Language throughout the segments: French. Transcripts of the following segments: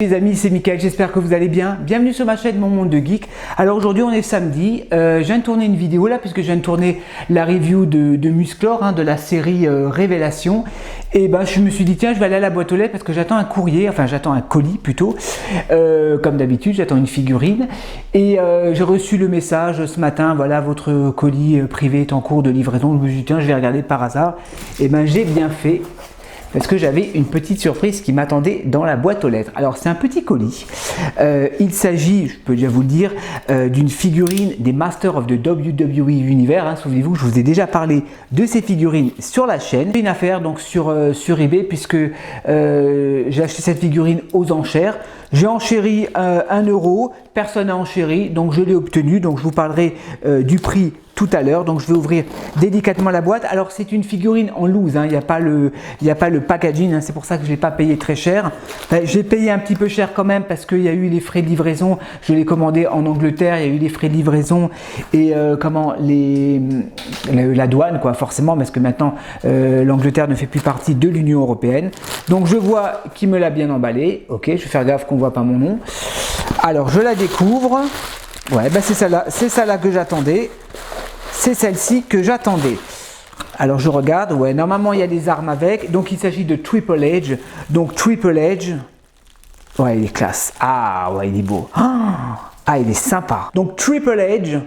Les amis, c'est Mickaël, j'espère que vous allez bien. Bienvenue sur ma chaîne Mon Monde de Geek. Alors aujourd'hui on est samedi, je viens de tourner une vidéo là puisque je viens de tourner la review de Musclor, de la série Révélation. Et ben je me suis dit tiens je vais aller à la boîte aux lettres parce que j'attends un courrier, enfin j'attends un colis plutôt. Comme d'habitude j'attends une figurine. Et j'ai reçu le message ce matin, voilà votre colis privé est en cours de livraison. Je me suis dit tiens je vais regarder par hasard. Et ben j'ai bien fait. Parce que j'avais une petite surprise qui m'attendait dans la boîte aux lettres. Alors c'est un petit colis, il s'agit, je peux déjà vous le dire, d'une figurine des Masters of the WWE Universe, souvenez-vous, je vous ai déjà parlé de ces figurines sur la chaîne. C'est une affaire donc sur eBay puisque j'ai acheté cette figurine aux enchères. J'ai enchéri 1 €, personne n'a enchéri, donc je l'ai obtenu, donc je vous parlerai du prix tout à l'heure. Donc je vais ouvrir délicatement la boîte. Alors c'est une figurine en loose, il n'y a pas le packaging, c'est pour ça que je ne l'ai pas payé très cher. J'ai payé un petit peu cher quand même parce qu'il y a eu les frais de livraison. Je l'ai commandé en Angleterre, il y a eu les frais de livraison et la douane quoi, forcément, parce que maintenant l'Angleterre ne fait plus partie de l'Union européenne. Donc je vois qu'il me l'a bien emballé. Ok, je vais faire gaffe qu'on ne voit pas mon nom. Alors je la découvre. Ouais, c'est celle-là que j'attendais. C'est celle-ci que j'attendais. Alors je regarde, ouais, normalement il y a des armes avec, donc il s'agit de Triple H. Donc Triple H, ouais, il est classe. Ah, ouais, il est beau. Ah, il est sympa. Donc Triple H,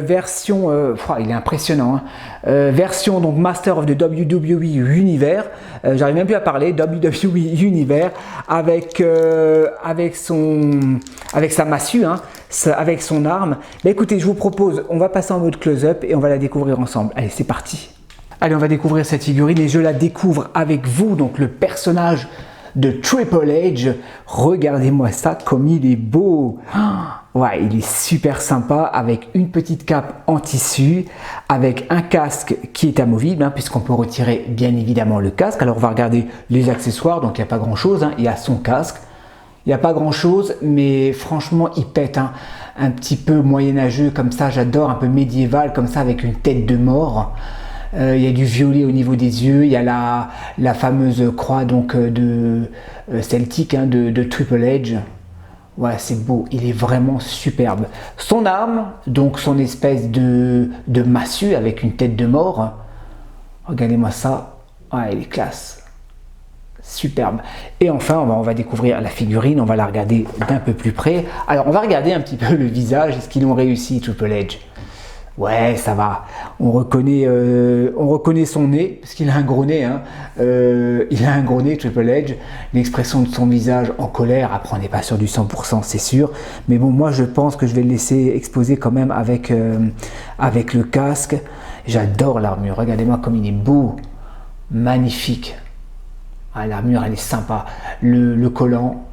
version, il est impressionnant. Version donc Master of the WWE Universe. J'arrive même plus à parler. WWE Universe avec sa massue. Avec son arme. Écoutez, je vous propose, on va passer en mode close-up et on va la découvrir ensemble. Allez, c'est parti. Allez, on va découvrir cette figurine et je la découvre avec vous, donc le personnage de Triple H. Regardez-moi ça, comme il est beau. Ouais, il est super sympa avec une petite cape en tissu, avec un casque qui est amovible, puisqu'on peut retirer bien évidemment le casque. Alors, on va regarder les accessoires, donc il n'y a pas grand-chose. Il y a son casque. Il n'y a pas grand chose, mais franchement, il pète, un petit peu moyenâgeux comme ça, j'adore, un peu médiéval comme ça, avec une tête de mort. Il y a du violet au niveau des yeux, il y a la fameuse croix donc de celtique de Triple H. Ouais, c'est beau, il est vraiment superbe. Son arme, donc son espèce de massue avec une tête de mort. Regardez-moi ça, ouais, il est classe. Superbe. Et enfin, on va découvrir la figurine, on va la regarder d'un peu plus près. Alors, on va regarder un petit peu le visage. Est-ce qu'ils l'ont réussi, Triple H? Ouais, ça va. On reconnaît son nez, parce qu'il a un gros nez. Il a un gros nez, Triple H. L'expression de son visage en colère. Après, on n'est pas sûr du 100%, c'est sûr. Mais bon, moi, je pense que je vais le laisser exposer quand même avec le casque. J'adore l'armure. Regardez-moi comme il est beau. Magnifique. Ah, l'armure elle est sympa, le collant,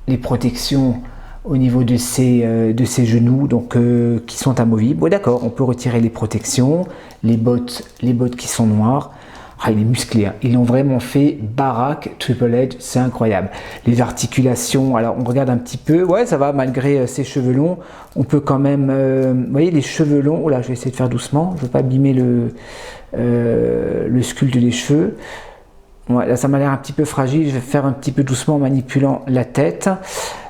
les protections au niveau de ses genoux donc qui sont amovibles. Ouais, d'accord, on peut retirer les protections, les bottes qui sont noires. Ah, il est musclé, ils l'ont vraiment fait baraque. Triple H, c'est incroyable. Les articulations, alors on regarde un petit peu, ouais ça va malgré ses cheveux longs, on peut quand même, vous voyez les cheveux longs, oh là je vais essayer de faire doucement, je ne veux pas abîmer le sculpte des cheveux. Ouais, là ça m'a l'air un petit peu fragile, je vais faire un petit peu doucement en manipulant la tête.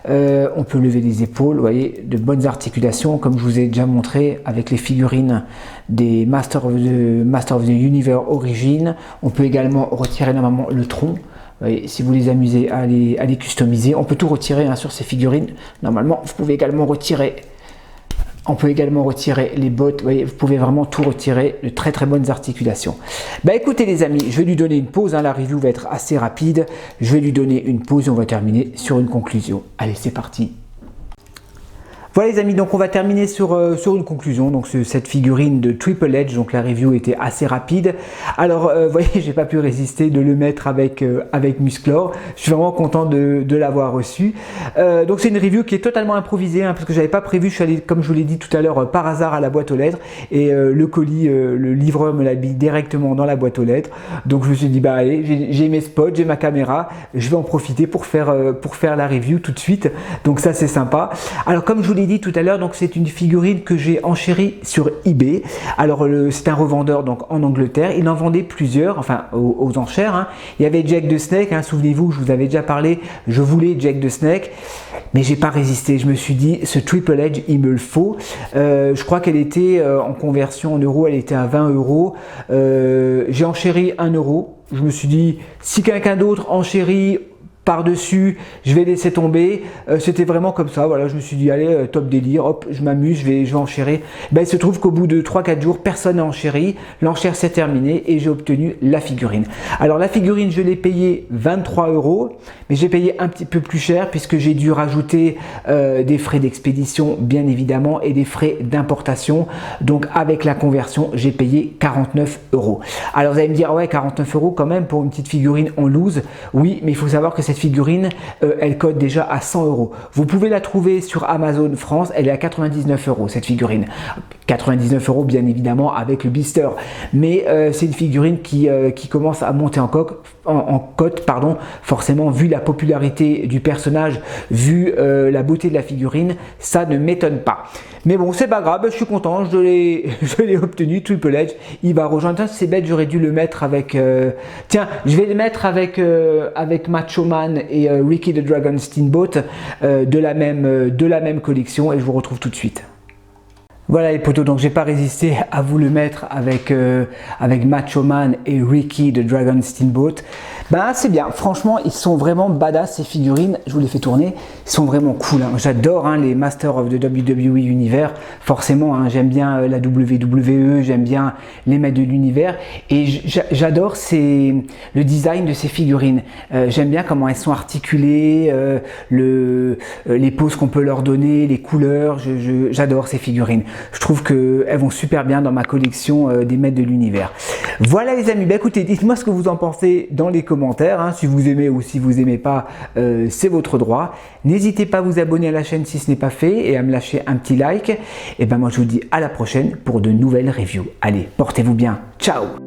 On peut lever les épaules, vous voyez, de bonnes articulations comme je vous ai déjà montré avec les figurines des Master of the Universe Origin. On peut également retirer normalement le tronc. Vous voyez, si vous les amusez à les customiser, on peut tout retirer sur ces figurines. Normalement, vous pouvez également retirer. On peut également retirer les bottes, vous voyez, vous pouvez vraiment tout retirer, de très très bonnes articulations. Écoutez les amis, je vais lui donner une pause, la review va être assez rapide. Je vais lui donner une pause et on va terminer sur une conclusion. Allez, c'est parti. Voilà les amis, donc on va terminer sur une conclusion, donc cette figurine de Triple H, donc la review était assez rapide. Alors vous voyez, j'ai pas pu résister de le mettre avec Musclor, je suis vraiment content de l'avoir reçu. Donc c'est une review qui est totalement improvisée, parce que j'avais pas prévu, je suis allé, comme je vous l'ai dit tout à l'heure, par hasard à la boîte aux lettres, et le colis, le livreur me l'a mis directement dans la boîte aux lettres, donc je me suis dit, allez, j'ai mes spots, j'ai ma caméra, je vais en profiter pour faire la review tout de suite, donc ça c'est sympa. Alors comme je vous l'ai ai dit tout à l'heure, donc c'est une figurine que j'ai enchérie sur eBay. Alors c'est un revendeur donc en Angleterre, il en vendait plusieurs, enfin aux enchères. Hein. Il y avait Jake the Snake, hein, souvenez-vous, je vous avais déjà parlé, je voulais Jake the Snake, mais j'ai pas résisté. Je me suis dit, ce Triple Edge, il me le faut. Je crois qu'elle était en conversion en euros, elle était à 20 euros. J'ai enchéri 1 euro. Je me suis dit, si quelqu'un d'autre enchérit par-dessus, je vais laisser tomber. C'était vraiment comme ça, voilà, je me suis dit, allez, top délire, hop, je m'amuse, je vais enchérir. Ben, il se trouve qu'au bout de 3-4 jours, personne n'a enchéri, l'enchère s'est terminée et j'ai obtenu la figurine. Alors la figurine, je l'ai payée 23 euros, mais j'ai payé un petit peu plus cher puisque j'ai dû rajouter des frais d'expédition, bien évidemment, et des frais d'importation. Donc avec la conversion, j'ai payé 49 euros. Alors vous allez me dire, ouais, 49 euros quand même pour une petite figurine en loose. Oui, mais il faut savoir que cette figurine, elle cote déjà à 100 euros. Vous pouvez la trouver sur Amazon France, elle est à 99 euros cette figurine. 99 euros bien évidemment avec le blister, mais c'est une figurine qui commence à monter en cote, pardon, forcément vu la popularité du personnage, vu la beauté de la figurine, ça ne m'étonne pas. Mais bon, c'est pas grave, je suis content, je l'ai obtenu, Triple Edge, il va rejoindre. C'est bête, j'aurais dû le mettre avec... Tiens, je vais le mettre avec Macho Man et Ricky the Dragon Steamboat de la même collection et je vous retrouve tout de suite. Voilà les potos, donc j'ai pas résisté à vous le mettre avec Macho Man et Ricky the Dragon Steamboat. Ben c'est bien, franchement ils sont vraiment badass ces figurines, je vous les fais tourner, ils sont vraiment cool, hein. J'adore hein, les Masters of the WWE Universe, forcément hein, j'aime bien la WWE, j'aime bien les maîtres de l'univers et j'adore le design de ces figurines, j'aime bien comment elles sont articulées, les poses qu'on peut leur donner, les couleurs, j'adore ces figurines. Je trouve qu'elles vont super bien dans ma collection des maîtres de l'univers. Voilà les amis, bah écoutez, dites-moi ce que vous en pensez dans les commentaires, hein. Si vous aimez ou si vous n'aimez pas, c'est votre droit. N'hésitez pas à vous abonner à la chaîne si ce n'est pas fait et à me lâcher un petit like. Et ben moi je vous dis à la prochaine pour de nouvelles reviews. Allez, portez-vous bien, ciao!